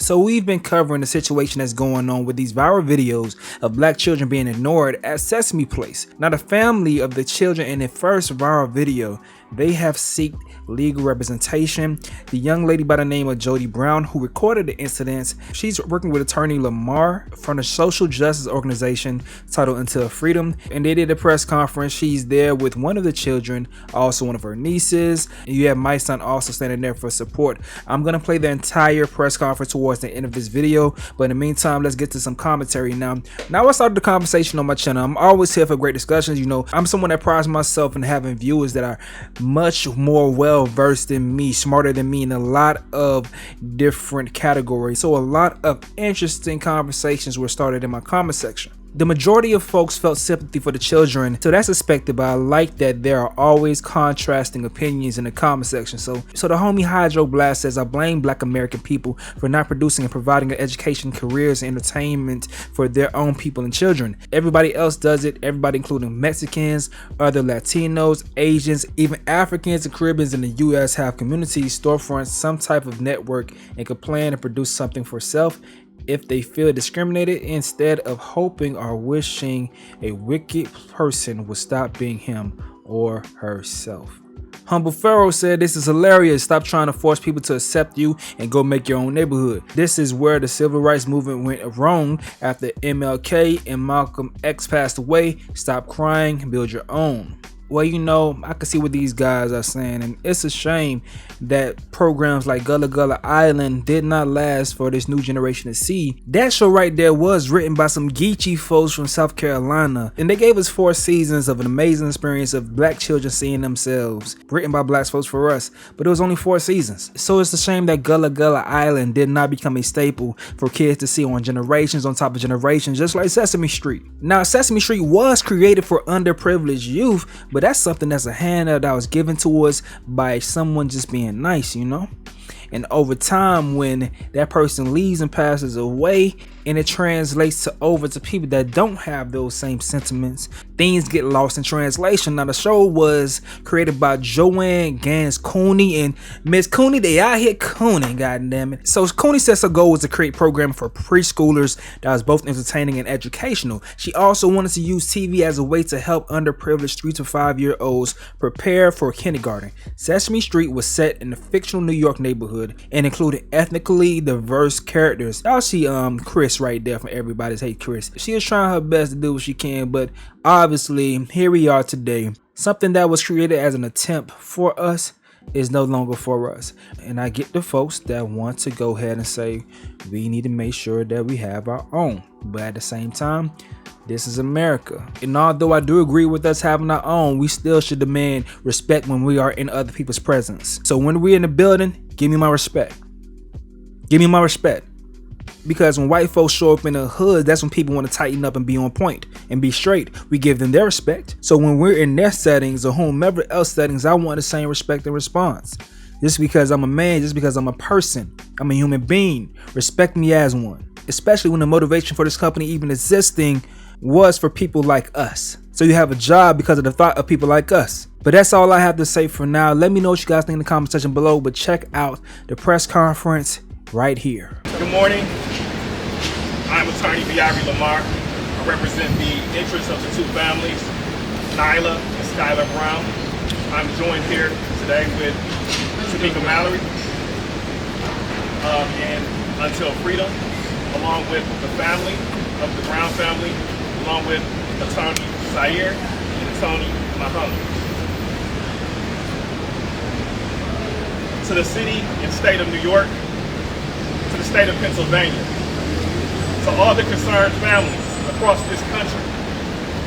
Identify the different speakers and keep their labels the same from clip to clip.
Speaker 1: So we've been covering the situation that's going on with these viral videos of black children being ignored at Sesame Place. Now the family of the children in the first viral video, they have sought legal representation. The young lady by the name of Jody Brown, who recorded the incidents, she's working with attorney Lamar from the social justice organization titled Until Freedom, and they did a press conference. She's there with one of the children, also one of her nieces, and you have my son also standing there for support. I'm gonna play the entire press conference towards the end of this video, but in the meantime, let's get to some commentary now. I started the conversation on my channel. I'm always here for great discussions. You know, I'm someone that prides myself in having viewers that are much more well versed than me, smarter than me in a lot of different categories. So a lot of interesting conversations were started in my comment section. The majority of folks felt sympathy for the children, so that's expected, but I like that there are always contrasting opinions in the comment section. So the homie Hydro Blast says, I blame black American people for not producing and providing an education, careers, and entertainment for their own people and children. Everybody else does it, everybody including Mexicans, other Latinos, Asians, even Africans and Caribbeans in the US have communities, storefronts, some type of network, and can plan and produce something for self if they feel discriminated, instead of hoping or wishing a wicked person would stop being him or herself. Humble Pharaoh said, this is hilarious. Stop trying to force people to accept you and go make your own neighborhood. This is where the civil rights movement went wrong after MLK and Malcolm X passed away. Stop crying, build your own. Well, you know, I can see what these guys are saying, and it's a shame that programs like Gullah Gullah Island did not last for this new generation to see. That show right there was written by some Geechee folks from South Carolina, and they gave us 4 seasons of an amazing experience of black children seeing themselves, written by black folks for us, but it was only 4 seasons. So it's a shame that Gullah Gullah Island did not become a staple for kids to see on generations on top of generations, just like Sesame Street. Now, Sesame Street was created for underprivileged youth, but that's something that's a handout that was given to us by someone just being nice, you know? And over time, when that person leaves and passes away, and it translates over to people that don't have those same sentiments, things get lost in translation. Now the show was created by Joanne Gans Cooney, and Miss Cooney, they out here cooning, goddammit. So Cooney says her goal was to create programming for preschoolers that was both entertaining and educational. She also wanted to use TV as a way to help underprivileged 3 to 5 year olds prepare for kindergarten. Sesame Street was set in a fictional New York neighborhood and included ethnically diverse characters. Y'all see Chris right there from Everybody's Hate Chris. She is trying her best to do what she can, but obviously here we are today. Something that was created as an attempt for us is no longer for us. And I get the folks that want to go ahead and say we need to make sure that we have our own, but at the same time, this is America. And although I do agree with us having our own, we still should demand respect when we are in other people's presence. So when we're in the building, give me my respect. Give me my respect. Because when white folks show up in the hood, that's when people want to tighten up and be on point and be straight. We give them their respect. So when we're in their settings or whomever else settings, I want the same respect and response. Just because I'm a man, just because I'm a person, I'm a human being, respect me as one. Especially when the motivation for this company even existing was for people like us. So you have a job because of the thought of people like us. But that's all I have to say for now. Let me know what you guys think in the comment section below, but check out the press conference right here.
Speaker 2: Good morning. I'm attorney Lamar. I represent the interests of the 2 families, Nyla and Skylar Brown. I'm joined here today with Tamika Mallory and Until Freedom, along with the family of the Brown family, along with attorney Zaire and attorney Muhammad. To the city and state of New York, to the state of Pennsylvania, to all the concerned families across this country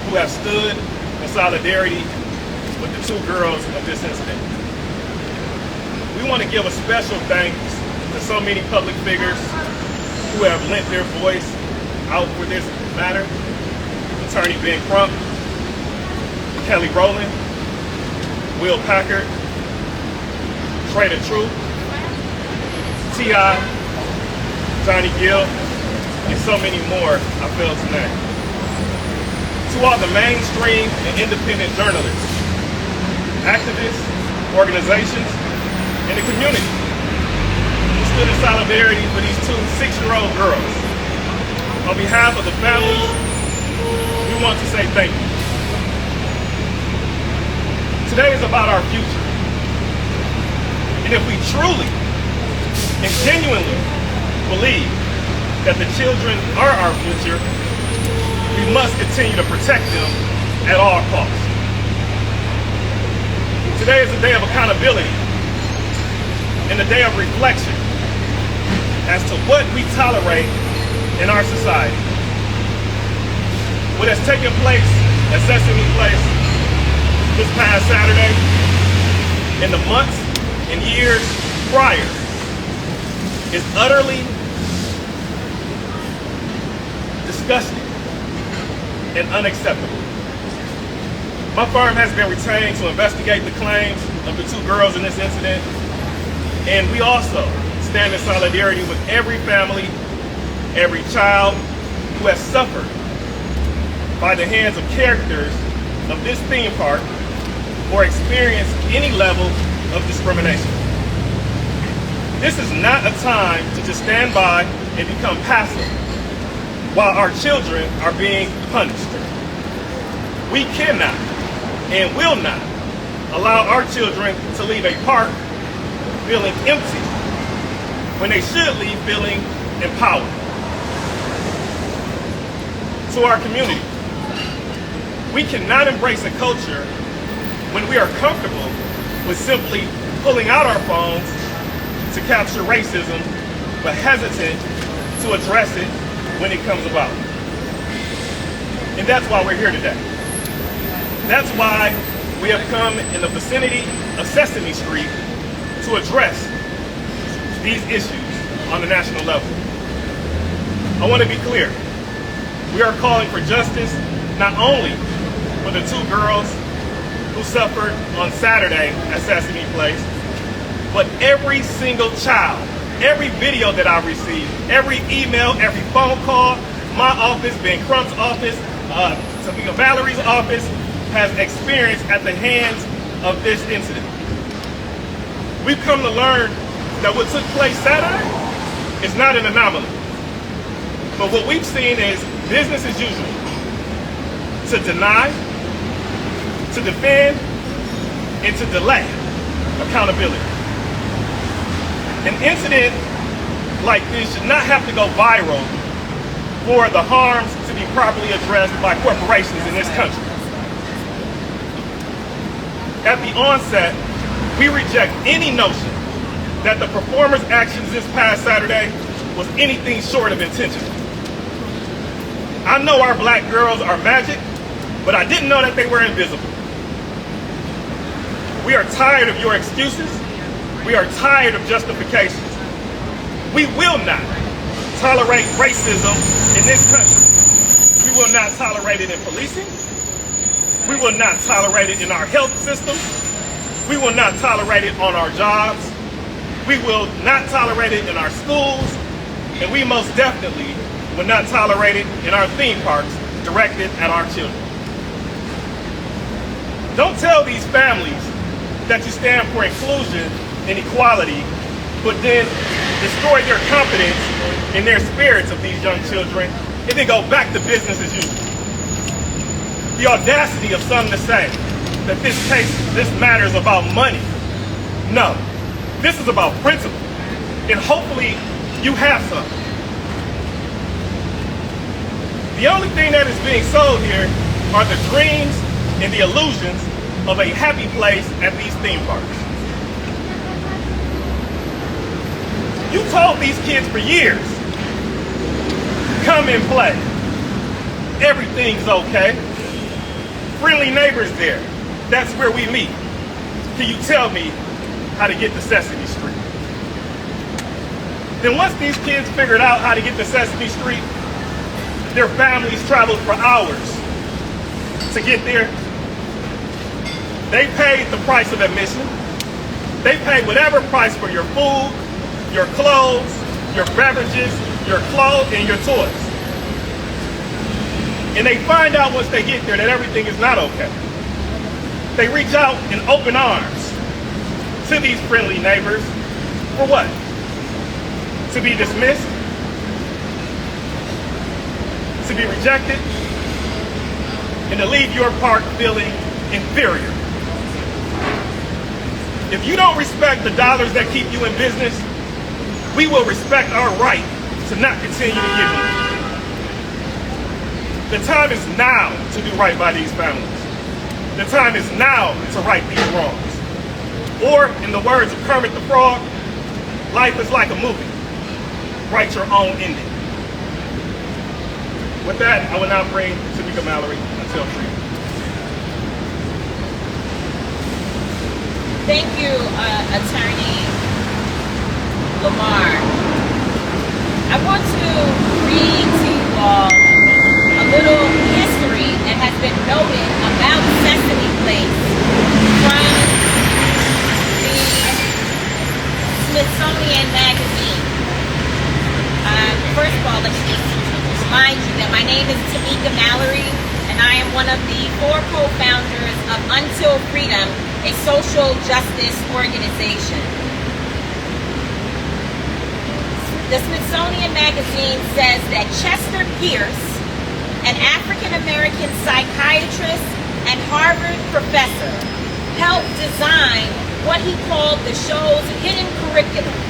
Speaker 2: who have stood in solidarity with the 2 girls of this incident. We want to give a special thanks to so many public figures who have lent their voice out for this matter. Attorney Ben Crump, Kelly Rowland, Will Packard, Trader Truth, T.I., Johnny Gill, and so many more I failed to name. To all the mainstream and independent journalists, activists, organizations, and the community who stood in solidarity for these 2 6 2-year-old girls. On behalf of the families, we want to say thank you. Today is about our future. And if we truly and genuinely believe that the children are our future, we must continue to protect them at all costs. Today is a day of accountability and a day of reflection as to what we tolerate in our society. What has taken place at Sesame Place this past Saturday, in the months and years prior, is utterly disgusting and unacceptable. My firm has been retained to investigate the claims of the 2 girls in this incident, and we also stand in solidarity with every family, every child who has suffered by the hands of characters of this theme park or experienced any level of discrimination. This is not a time to just stand by and become passive while our children are being punished. We cannot and will not allow our children to leave a park feeling empty when they should leave feeling empowered. To our community, we cannot embrace a culture when we are comfortable with simply pulling out our phones to capture racism, but hesitant to address it when it comes about. And that's why we're here today. That's why we have come in the vicinity of Sesame Street to address these issues on the national level. I want to be clear. We are calling for justice not only for the 2 girls who suffered on Saturday at Sesame Place, but every single child, every video that I received, every email, every phone call, my office, Ben Crump's office, Tamika Valerie's office, has experienced at the hands of this incident. We've come to learn that what took place Saturday is not an anomaly. But what we've seen is business as usual. To deny, to defend, and to delay accountability. An incident like this should not have to go viral for the harms to be properly addressed by corporations in this country. At the onset, we reject any notion that the performers' actions this past Saturday was anything short of intentional. I know our black girls are magic, but I didn't know that they were invisible. We are tired of your excuses. We are tired of justifications. We will not tolerate racism in this country. We will not tolerate it in policing. We will not tolerate it in our health systems. We will not tolerate it on our jobs. We will not tolerate it in our schools. And we most definitely will not tolerate it in our theme parks directed at our children. Don't tell these families that you stand for inclusion and equality, but then destroy their confidence in their spirits of these young children and then go back to business as usual. The audacity of some to say that this matters about money. No, this is about principle, and hopefully you have some. The only thing that is being sold here are the dreams and the illusions of a happy place at these theme parks. You told these kids for years, come and play. Everything's okay. Friendly neighbors there. That's where we meet. Can you tell me how to get to Sesame Street? Then once these kids figured out how to get to Sesame Street, their families traveled for hours to get there. They paid the price of admission. They paid whatever price for your food, your clothes, your beverages, your clothes, and your toys. And they find out once they get there that everything is not okay. They reach out in open arms to these friendly neighbors for what? To be dismissed? to be rejected and to leave your part feeling inferior. If you don't respect the dollars that keep you in business, we will respect our right to not continue to give you. The time is now to do right by these families. The time is now to right these wrongs. Or, in the words of Kermit the Frog, life is like a movie. Write your own ending. With that, I will now bring Tamika Mallory until treatment.
Speaker 3: Thank you, Attorney Lamar. I want to read to you all a little history that has been noted about Sesame Place from the Smithsonian Magazine. First of all, let's just remind you that my name is Tamika Mallory, and I am one of the 4 co-founders of Until Freedom, a social justice organization. The Smithsonian Magazine says that Chester Pierce, an African-American psychiatrist and Harvard professor, helped design what he called the show's hidden curriculum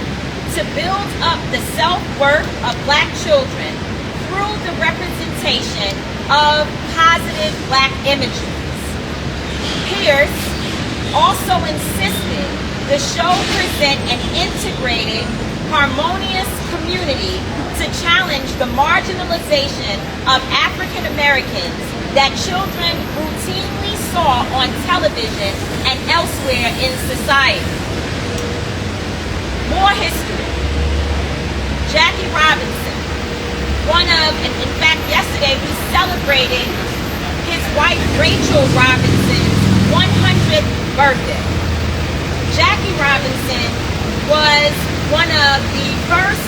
Speaker 3: to build up the self-worth of Black children through the representation of positive Black images. Pierce also insisted the show present an integrated, harmonious community to challenge the marginalization of African Americans that children routinely saw on television and elsewhere in society. More history. Jackie Robinson, in fact, yesterday we celebrated his wife Rachel Robinson's 100th birthday. Jackie Robinson was one of the first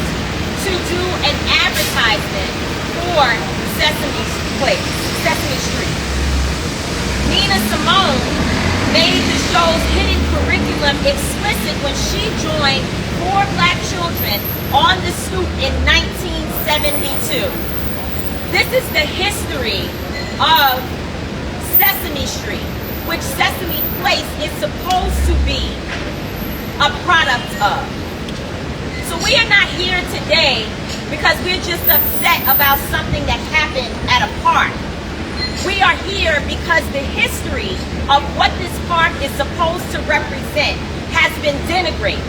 Speaker 3: to do an advertisement for Sesame Street. Nina Simone made the show's hidden curriculum explicit when she joined 4 Black children on the stoop in 1972. This is the history of Sesame Street, which Sesame Place is supposed to be a product of. So we are not here today because we're just upset about something that happened at a park. We are here because the history of what this park is supposed to represent has been denigrated.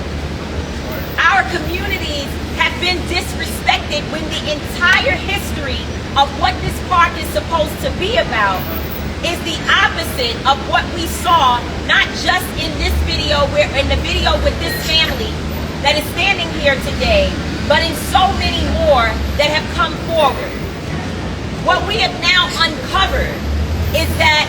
Speaker 3: Our communities have been disrespected when the entire history of what this park is supposed to be about is the opposite of what we saw, not just in this video, in the video with this family that is standing here today, but in so many more that have come forward. What we have now uncovered is that,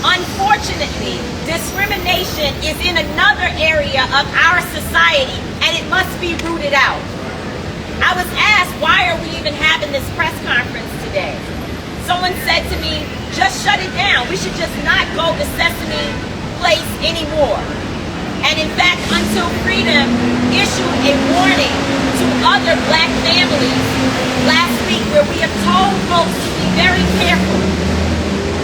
Speaker 3: unfortunately, discrimination is in another area of our society, and it must be rooted out. I was asked, why are we even having this press conference today? Someone said to me, just shut it down. We should just not go to Sesame Place anymore. And in fact, Until Freedom issued a warning to other Black families last week where we have told folks to be very careful,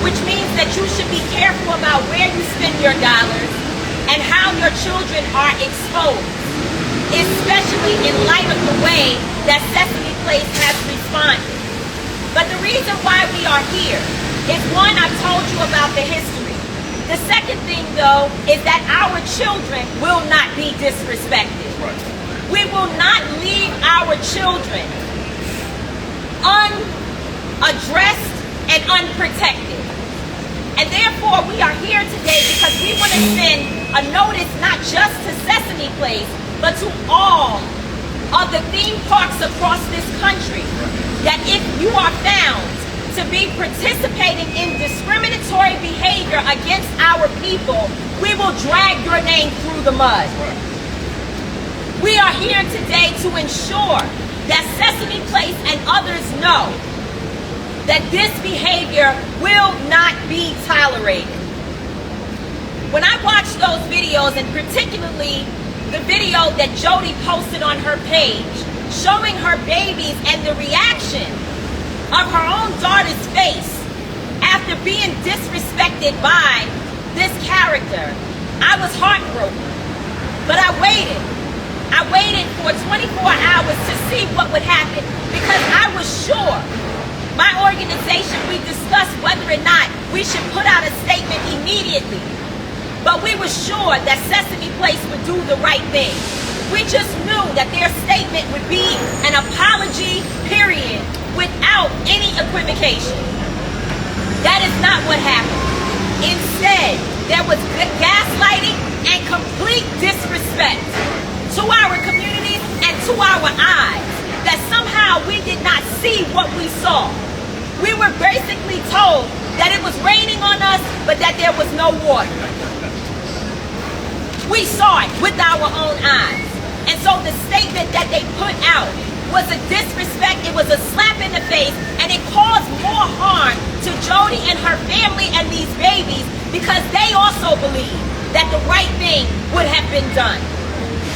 Speaker 3: which means that you should be careful about where you spend your dollars and how your children are exposed, especially in light of the way that Sesame Place has responded. But the reason why we are here is, one, I've told you about the history. The second thing, though, is that our children will not be disrespected.
Speaker 2: Right.
Speaker 3: We will not leave our children unaddressed and unprotected. And therefore, we are here today because we want to send a notice not just to Sesame Place, but to all of the theme parks across this country, that if you are found to be participating in discriminatory behavior against our people, we will drag your name through the mud. We are here today to ensure that Sesame Place and others know that this behavior will not be tolerated. When I watch those videos, and particularly the video that Jody posted on her page, showing her babies and the reaction of her own daughter's face after being disrespected by this character, I was heartbroken. But I waited. I waited for 24 hours to see what would happen because I was sure, my organization, we discussed whether or not we should put out a statement immediately. But we were sure that Sesame Place would do the right thing. We just knew that their statement would be an apology, period, without any equivocation. That is not what happened. Instead, there was gaslighting and complete disrespect to our communities and to our eyes, that somehow we did not see what we saw. We were basically told that it was raining on us, but that there was no water. We saw it with our own eyes. And so the statement that they put out was a disrespect, it was a slap in the face, and it caused more harm to Jody and her family and these babies because they also believed that the right thing would have been done.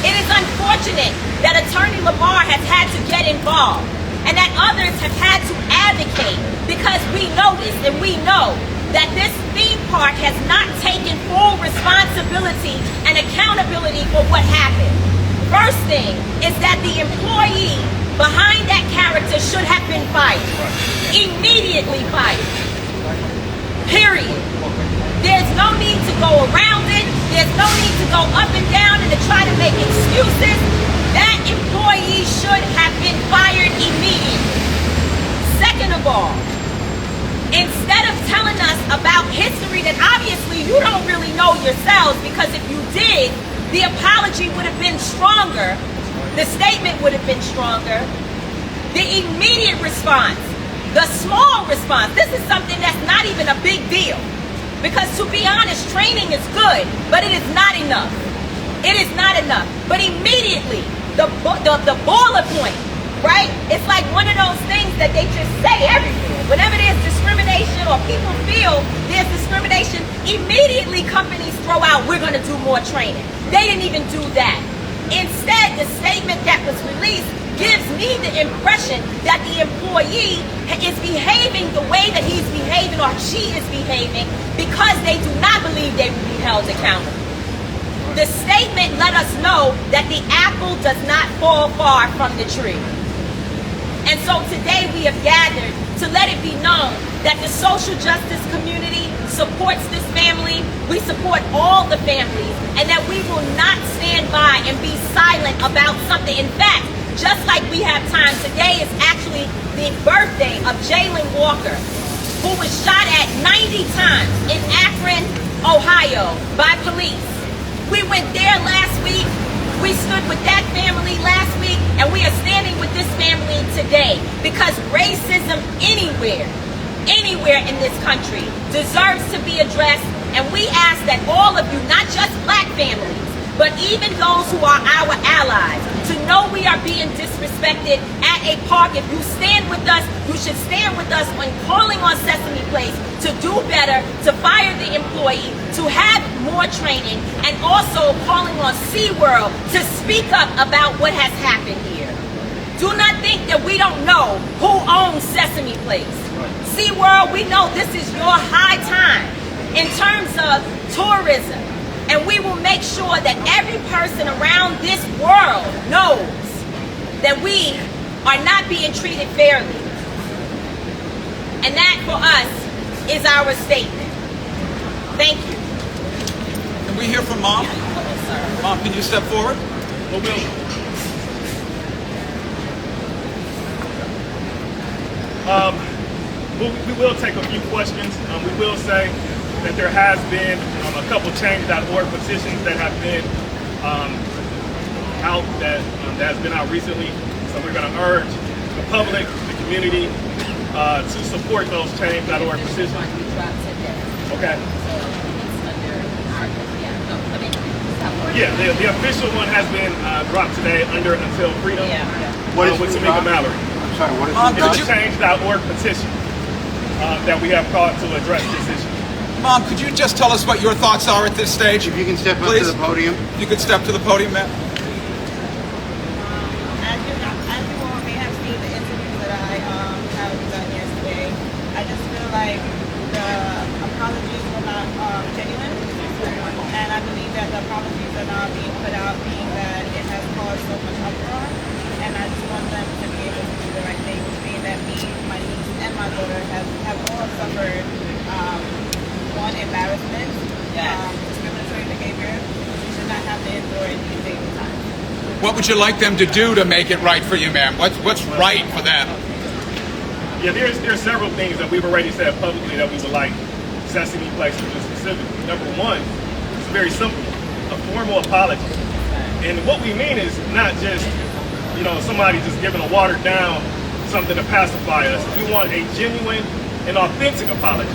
Speaker 3: It is unfortunate that Attorney Lamar has had to get involved and that others have had to advocate because we noticed and we know that this theme park has not taken full responsibility and accountability for what happened. First thing is that the employee behind that character should have been fired. Immediately fired. Period. There's no need to go around it. There's no need to go up and down and to try to make excuses. That employee should have been fired immediately. Second of all, instead of telling us about history that obviously you don't really know yourselves, because if you did, the apology would have been stronger. The statement would have been stronger. The immediate response, the small response, this is something that's not even a big deal. Because to be honest, training is good, but it is not enough. It is not enough. But immediately, the bullet point, right? It's like one of those things that they just say everywhere. Whenever there's discrimination or people feel there's discrimination, immediately companies throw out, we're going to do more training. They didn't even do that. Instead, the statement that was released gives me the impression that the employee is behaving the way that he's behaving or she is behaving because they do not believe they will be held accountable. The statement let us know that the apple does not fall far from the tree. And so today we have gathered to let it be known that the social justice community supports this family. We support all the families, and that we will not stand by and be silent about something. In fact, just like we have time, today is actually the birthday of Jalen Walker, who was shot at 90 times in Akron, Ohio by police. We went there last week. We stood with that family last week, and we are standing with this family today because racism anywhere in this country deserves to be addressed. And we ask that all of you, not just black families, but even those who are our allies, to know we are being disrespected at a park. If you stand with us, you should stand with us when calling on Sesame Place to do better, to fire the employee, to have more training, and also calling on SeaWorld to speak up about what has happened here. Do not think that we don't know who owns Sesame Place. SeaWorld, we know this is your high time in terms of tourism. And we will make sure that every person around this world knows that we are not being treated fairly. And that, for us, is our statement. Thank you.
Speaker 4: Can we hear from Mom? Mom, can you step forward?
Speaker 2: We will take a few questions. We will say that there has been a couple change.org petitions that have been out that has been out recently. So we're going to urge the public, the community, to support those change.org petitions. Okay. Yeah, the official one has been dropped today under Until Freedom with Tamika Mallory.
Speaker 5: I'm sorry, what is
Speaker 2: It's a change.org petition that we have called to address this issue.
Speaker 4: Mom, could you just tell us what your thoughts are at this stage?
Speaker 5: If you can step up
Speaker 4: Please.
Speaker 5: to the podium.
Speaker 4: If you could step to the podium, ma'am.
Speaker 6: As you all may have seen the interview that I have done here
Speaker 5: embarrassment,
Speaker 3: Yes.
Speaker 5: discriminatory behavior. You should not have to endure it in daily time.
Speaker 4: What would you like them to do to make it right for you, ma'am? What's right for them?
Speaker 2: Yeah, there's several things that we've already said publicly that we would like Sesame Place to do specifically. Number one, it's very simple, a formal apology. And what we mean is not just, somebody just giving a watered down something to pacify us. We want a genuine and authentic apology.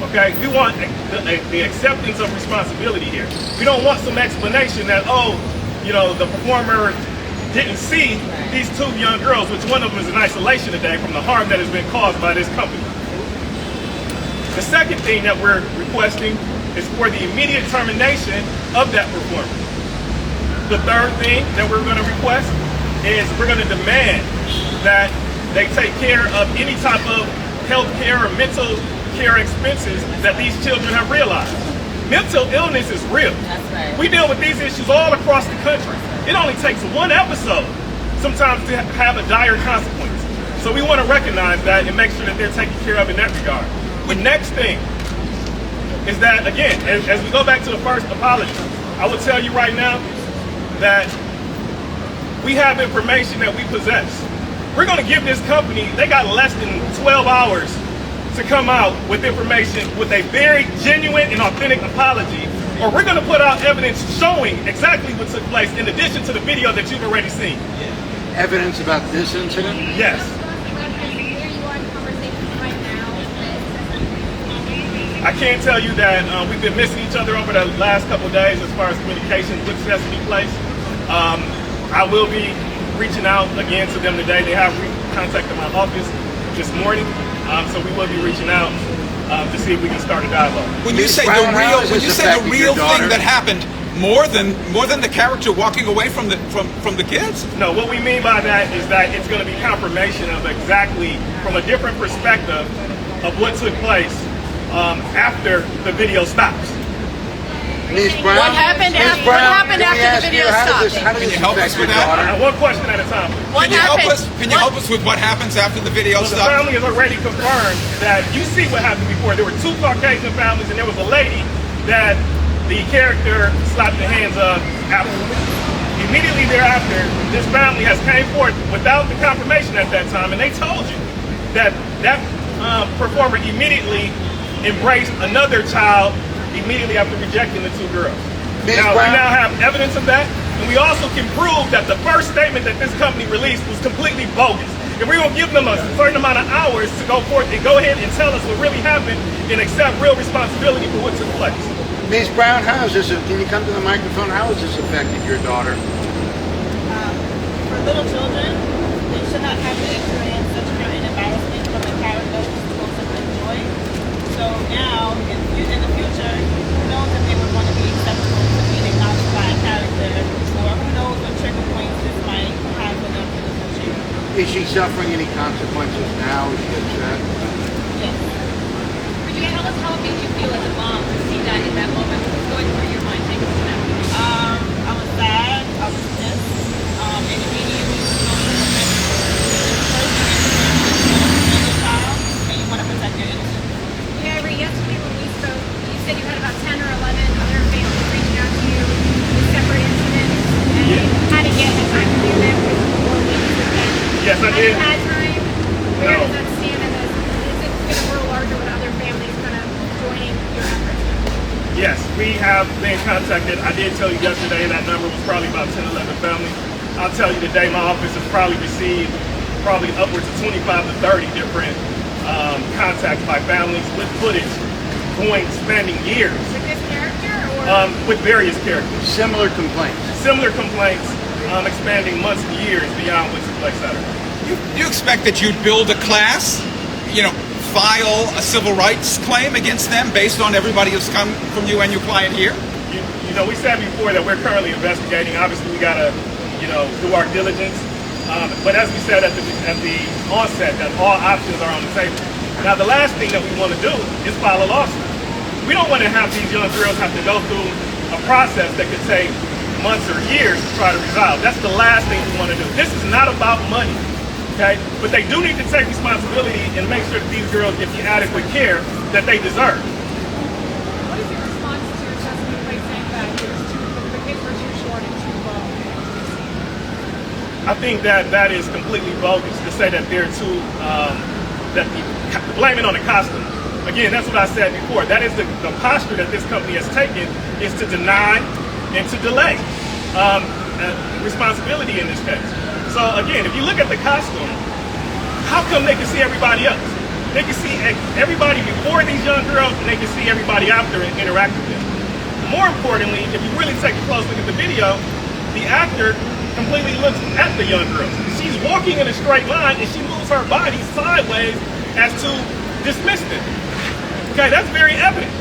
Speaker 2: Okay? We want the acceptance of responsibility here. We don't want some explanation that, the performer didn't see these two young girls, which one of them is in isolation today from the harm that has been caused by this company. The second thing that we're requesting is for the immediate termination of that performance. The third thing that we're going to request is we're going to demand that they take care of any type of health care or mental care expenses that these children have realized. Mental illness is real.
Speaker 3: That's right.
Speaker 2: We deal with these issues all across the country. It only takes one episode sometimes to have a dire consequence. So we want to recognize that and make sure that they're taken care of in that regard. The next thing is that, again, as we go back to the first apology, I will tell you right now that we have information that we possess. We're going to give this company, they got less than 12 hours to come out with information with a very genuine and authentic apology, or we're going to put out evidence showing exactly what took place in addition to the video that you've already seen.
Speaker 6: Evidence about this incident?
Speaker 2: Yes. I can tell you that we've been missing each other over the last couple of days as far as communication with Sesame Place. I will be reaching out again to them today. They have contacted my office this morning, so we will be reaching out to see if we can start a dialogue.
Speaker 4: When you say the real thing that happened, more than the character walking away from the kids?
Speaker 2: No, what we mean by that is that it's going to be confirmation of exactly from a different perspective of what took place after the video stops.
Speaker 6: Ms. Brown,
Speaker 5: What happened after the video stopped?
Speaker 4: Can you help us with that?
Speaker 2: One question at a time.
Speaker 5: What happened?
Speaker 4: Can you help us with what happens after the video
Speaker 2: So the
Speaker 4: stops?
Speaker 2: family has already confirmed that you see what happened before. There were two Caucasian families and there was a lady that the character slapped the hands of afterwards. Immediately thereafter, this family has came forth without the confirmation at that time, and they told you that performer immediately embraced another child immediately after rejecting the two girls.
Speaker 6: Ms.
Speaker 2: Now,
Speaker 6: Brown.
Speaker 2: we now have evidence of that, and we also can prove that the first statement that this company released was completely bogus. And we're going to give them a certain amount of hours to go forth and go ahead and tell us what really happened and accept real responsibility for what took place.
Speaker 6: Ms. Brown, how is this? Can you come to the microphone? How has this affected your daughter?
Speaker 5: For little children, they should not have to experience such an embarrassment from a character who's supposed to enjoy. So now, in the future, who knows if they would want to be acceptable to being acknowledged by a character, or who knows what trigger points this might have for them for the future.
Speaker 6: Is she suffering any consequences now? Is she upset?
Speaker 5: Yes.
Speaker 3: Could you tell us how it made you feel as a mom to see that in that moment? What was going through your mind? Take us to that.
Speaker 5: I was sad, I was pissed, and immediately child, and you want to protect your innocence.
Speaker 7: Yeah, Ray, yesterday when we spoke, you said you had about 10 or 11 other families reaching out to you with separate incidents, and you hadn't yet had time to do that because of the 4 weeks of that.
Speaker 2: Yes, I
Speaker 7: Have
Speaker 2: did.
Speaker 7: you had time? Where
Speaker 2: No.
Speaker 7: does that stand in this? Is it going to grow larger with other families kind of joining your efforts?
Speaker 2: Yes, we have been contacted. I did tell you yesterday that number was probably about 10, 11 families. I'll tell you today my office has probably received probably upwards of 25 to 30 different contacts by families with footage spanning years
Speaker 7: With this character or?
Speaker 2: with various characters.
Speaker 6: Similar complaints.
Speaker 2: Similar complaints expanding months to years beyond what took place Saturday.
Speaker 4: You expect that you'd build a class, file a civil rights claim against them based on everybody who's come from you and your client here?
Speaker 2: We said before that we're currently investigating. Obviously, we got to, do our diligence. But as we said at the onset, that all options are on the table. Now, the last thing that we want to do is file a lawsuit. We don't want to have these young girls have to go through a process that could take months or years to try to resolve. That's the last thing we want to do. This is not about money, okay? But they do need to take responsibility and make sure that these girls get the adequate care that they deserve.
Speaker 5: What is
Speaker 2: I think that that is completely bogus to say that they're too, blame it on the costume. Again, that's what I said before. That is the posture that this company has taken, is to deny and to delay responsibility in this case. So again, if you look at the costume, how come they can see everybody else? They can see everybody before these young girls, and they can see everybody after and interact with them. More importantly, if you really take a close look at the video, the actor completely looks at the young girl. She's walking in a straight line, and she moves her body sideways as to dismiss them. Okay, that's very evident.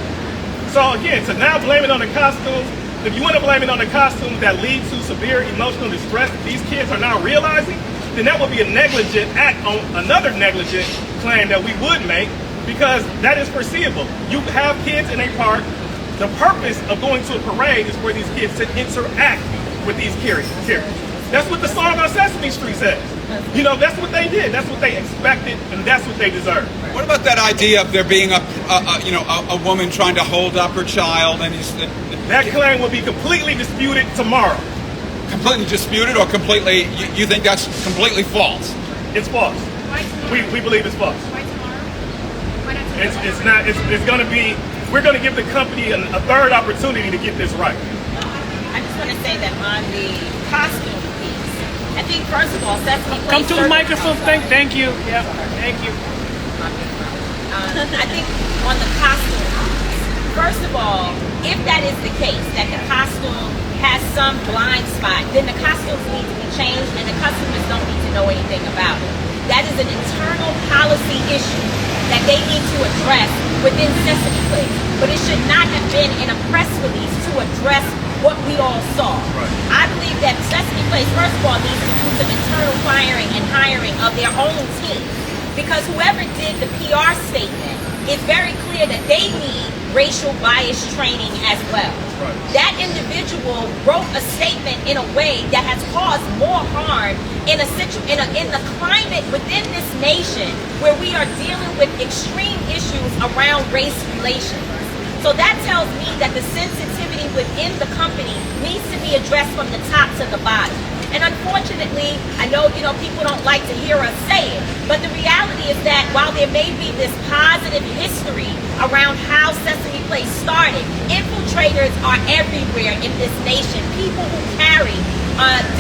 Speaker 2: So again, to now blame it on the costumes, if you want to blame it on the costumes that lead to severe emotional distress that these kids are now realizing, then that would be a negligent act on another negligent claim that we would make, because that is foreseeable. You have kids in a park. The purpose of going to a parade is for these kids to interact with these characters. That's what the song on Sesame Street says. You know, that's what they did. That's what they expected, and that's what they deserve.
Speaker 4: What about that idea of there being a woman trying to hold up her child, and
Speaker 2: that claim will be completely disputed tomorrow.
Speaker 4: Completely disputed, or completely? You think that's completely false?
Speaker 2: It's false.
Speaker 7: Why tomorrow?
Speaker 2: We believe it's false.
Speaker 7: Why tomorrow? Why not tomorrow?
Speaker 2: It's not. It's going to be. We're going to give the company a third opportunity to get this right.
Speaker 3: I just want to say that on the costume piece, I think first of all, Sesame Place.
Speaker 8: Come to the microphone. Thank you. Yeah, thank you.
Speaker 3: I think on the costume, first of all, if that is the case, that the costume has some blind spot, then the costumes need to be changed, and the customers don't need to know anything about it. That is an internal policy issue that they need to address within Sesame Place. But it should not have been in a press release to address what we all saw. Right. I believe that Sesame Place, first of all, needs to do some internal firing and hiring of their own team. Because whoever did the PR statement, it's very clear that they need racial bias training as well. Right. That individual wrote a statement in a way that has caused more harm in the climate within this nation, where we are dealing with extreme issues around race relations. So that tells me that the sensitivity within the company needs to be addressed from the top to the bottom. And unfortunately, I know, people don't like to hear us say it, but the reality is that while there may be this positive history around how Sesame Place started, infiltrators are everywhere in this nation. People who carry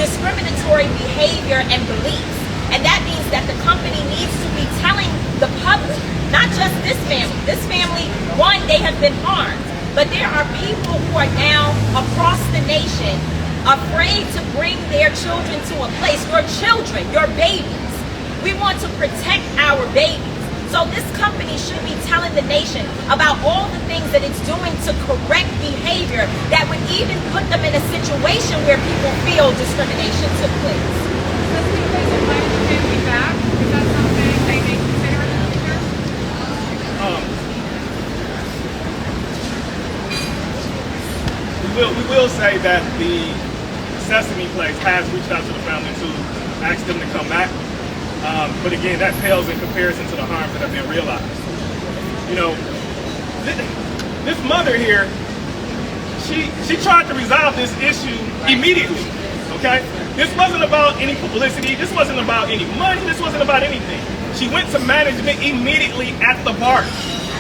Speaker 3: discriminatory behavior and beliefs. And that means that the company needs to be telling the public, not just this family. This family, one, they have been harmed, but there are people who are now across the nation afraid to bring their children to a place. Your children, your babies. We want to protect our babies. So this company should be telling the nation about all the things that it's doing to correct behavior that would even put them in a situation where people feel discrimination took place.
Speaker 7: Sesame Place invited the family back. Is that something they may consider in the future?
Speaker 2: We will say that the Sesame Place has reached out to the family to ask them to come back. But again, that pales in comparison to the harms that have been realized. This mother here, she tried to resolve this issue immediately, okay? This wasn't about any publicity. This wasn't about any money. This wasn't about anything. She went to management immediately at the park.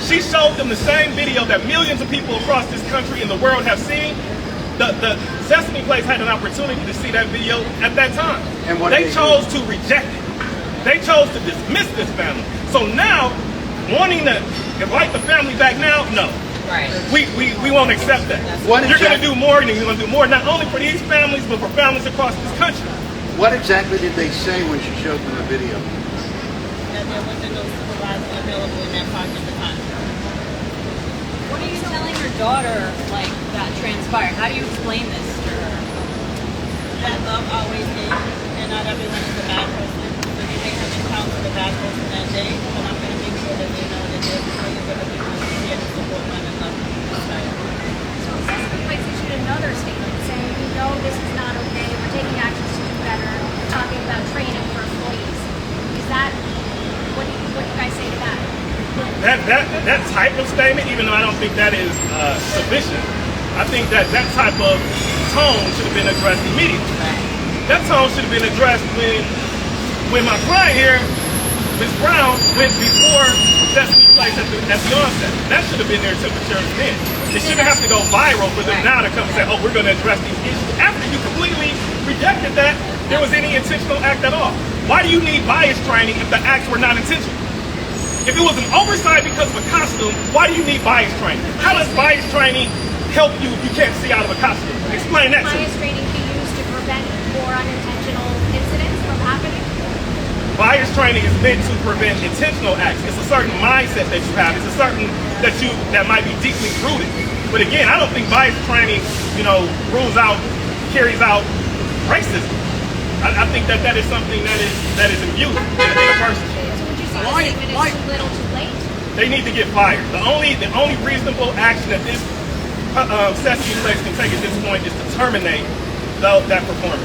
Speaker 2: She showed them the same video that millions of people across this country and the world have seen. The Sesame Place had an opportunity to see that video at that time. And they chose to reject it. They chose to dismiss this family. So now, wanting to invite the family back now, no.
Speaker 3: Right.
Speaker 2: We won't accept that. You're going to do more, and you're going to do more, not only for these families, but for families across this country.
Speaker 6: What exactly did they say when she showed them the video?
Speaker 5: That there wasn't no supervisor available in that park at the time.
Speaker 9: What are you telling your daughter, that transpired? How do you explain this to her?
Speaker 5: That love always is, and not everyone is a bad person. So you may have encountered a bad person that day, but I'm going to make sure that they know that there's millions of other people who here to support one another.
Speaker 7: So Sesame Place issued another statement saying, this is not okay. We're taking actions to do better. We're talking about training for employees. Is that, what do you guys say to that?
Speaker 2: That type of statement, even though I don't think that is sufficient, I think that type of tone should have been addressed immediately. That tone should have been addressed when my client here, Ms. Brown, went before Sesame Place at the onset. That should have been their temperature then. It shouldn't have to go viral for them now to come and say, oh, we're going to address these issues. After you completely rejected that there was any intentional act at all. Why do you need bias training if the acts were not intentional? If it was an oversight because of a costume, why do you need bias training? How does bias training help you if you can't see out of a costume? Explain that to me.
Speaker 7: Bias training be used to prevent more unintentional incidents from happening?
Speaker 2: Bias training is meant to prevent intentional acts. It's a certain mindset that you have. It's a certain that might be deeply rooted. But again, I don't think bias training, carries out racism. I think that is something that is imbued in a person.
Speaker 7: So would you say the statement is too little, too late?
Speaker 2: They need to get fired. The only reasonable action that this Sesame Place can take at this point is to terminate that performance.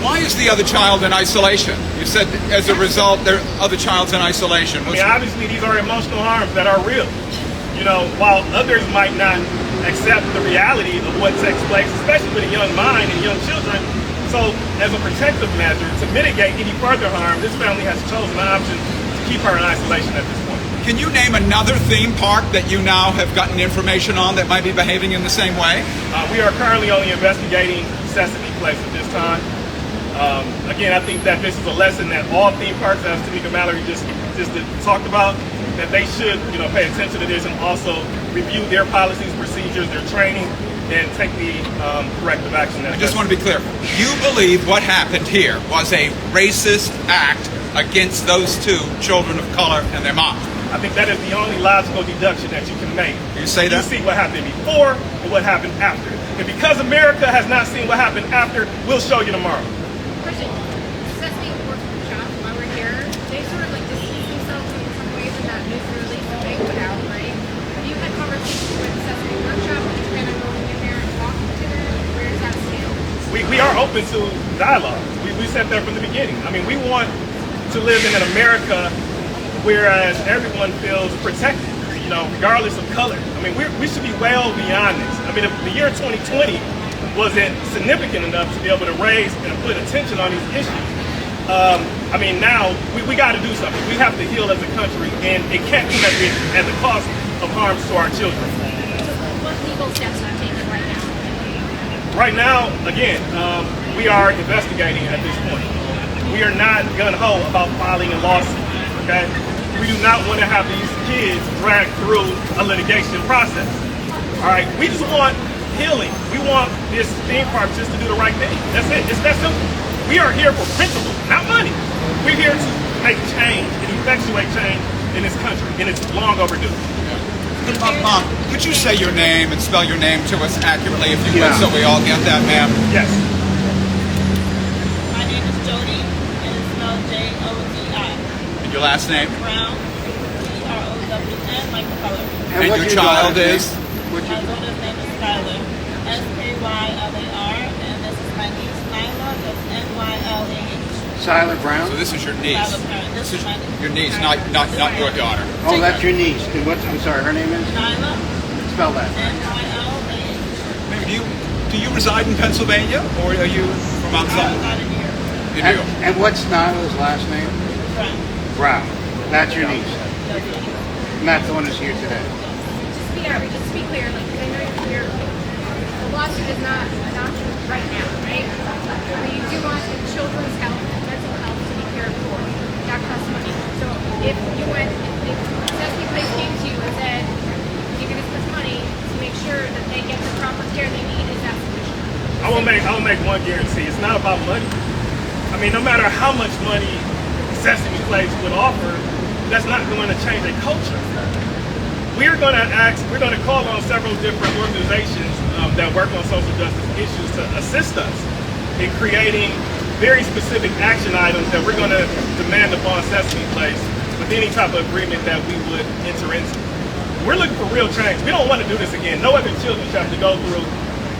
Speaker 4: Why is the other child in isolation? You said as a result, the other child's in isolation.
Speaker 2: I mean, obviously these are emotional harms that are real. While others might not accept the reality of what takes place, especially with a young mind and young children. So as a protective measure to mitigate any further harm, this family has chosen the option to keep her in isolation at this point.
Speaker 4: Can you name another theme park that you now have gotten information on that might be behaving in the same way?
Speaker 2: We are currently only investigating Sesame Place at this time. Again, I think that this is a lesson that all theme parks, as Tamika Mallory just talked about, that they should pay attention to this and also review their policies, procedures, their training, and take the corrective action.
Speaker 4: I just want to be clear. You believe what happened here was a racist act against those two children of color and their mom?
Speaker 2: I think that is the only logical deduction that you can make.
Speaker 4: You say that?
Speaker 2: You see what happened before and what happened after. And because America has not seen what happened after, we'll show you tomorrow.
Speaker 7: Question. Sesame Workshop, while we're here, they sort of distance themselves in some ways in that news release that they put out, right? Have you had conversations with Sesame Workshop? Are you planning on going in there and talking to them? Where does that stand?
Speaker 2: We are open to dialogue. We said that from the beginning. I mean, we want to live in an America whereas everyone feels protected, regardless of color. I mean, we should be well beyond this. I mean, if the year 2020 wasn't significant enough to be able to raise and put attention on these issues, I mean, now we got to do something. We have to heal as a country, and it can't be at the cost of harms to our children.
Speaker 7: So what legal steps are you taking right now?
Speaker 2: Right now, again, we are investigating at this point. We are not gung-ho about filing a lawsuit, okay? We do not want to have these kids dragged through a litigation process, all right? We just want healing. We want this theme park just to do the right thing. That's it. It's that simple. We are here for principle, not money. We're here to make change and effectuate change in this country, and it's long overdue.
Speaker 4: Mom, could you say your name and spell your name to us accurately, if you would, so we all get that, ma'am?
Speaker 2: Yes.
Speaker 5: My name is Jody, and it's spelled Jodi.
Speaker 4: And your last name?
Speaker 5: Brown, Brown, like the color.
Speaker 4: And your child is?
Speaker 5: My daughter's name is Skylar, Skylar, and this is my niece Nyla, that's Nylah.
Speaker 6: Skylar Brown?
Speaker 4: So this is your niece.
Speaker 5: Skylar Brown. This is my niece.
Speaker 4: Your niece, not your daughter.
Speaker 6: Oh, that's your niece. And I'm sorry, her name is?
Speaker 5: Nyla,
Speaker 6: Spell that.
Speaker 5: Nylah.
Speaker 4: Do you reside in Pennsylvania, or are you from outside?
Speaker 5: Not in here.
Speaker 4: You do.
Speaker 6: And what's Nyla's last name?
Speaker 5: Brown.
Speaker 6: Brown. That's your niece.
Speaker 5: That's it.
Speaker 6: And that's the one who's here today.
Speaker 7: Just to be clear, because I know the lawsuit is not an option right now, right? But you do want the children's health and mental health to be cared for. That costs money. So if Sesame Place came to you and said, give us this money to make sure that they get the proper care they need, is that sufficient?
Speaker 2: I will make one guarantee. It's not about money. I mean, no matter how much money Sesame Place would offer, that's not going to change a culture. We're going to call on several different organizations that work on social justice issues to assist us in creating very specific action items that we're going to demand upon Sesame Place with any type of agreement that we would enter into. We're looking for real change. We don't want to do this again. No other children should have to go through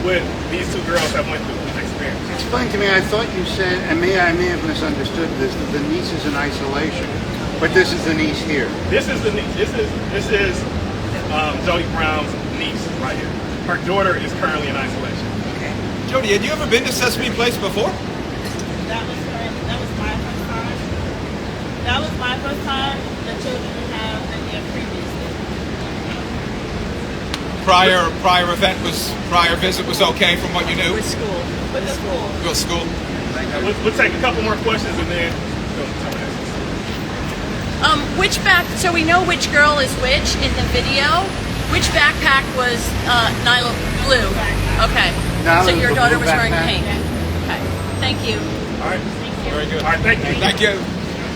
Speaker 2: what these two girls have went through this experience.
Speaker 6: Explain to me, I thought you said, and I may have misunderstood this, that the niece is in isolation. But this is the niece here.
Speaker 2: This is the niece. This is Jody Brown's niece right here. Her daughter is currently in isolation.
Speaker 4: Jody, had you ever been to Sesame Place before?
Speaker 5: that was my first time. That was my first time. The children have been here previously.
Speaker 4: Prior visit was okay from what you knew?
Speaker 9: With school.
Speaker 5: With the school.
Speaker 4: With school.
Speaker 2: We'll take a couple more questions and then
Speaker 9: So we know which girl is which in the video. Which backpack was Nyla blue? Okay.
Speaker 6: Nyla
Speaker 9: So your
Speaker 6: was a
Speaker 9: daughter
Speaker 6: blue
Speaker 9: was wearing
Speaker 6: backpack.
Speaker 9: pink. Okay. Thank you.
Speaker 2: all right.
Speaker 5: Thank you.
Speaker 2: Very good. All right, thank you.
Speaker 4: Thank you.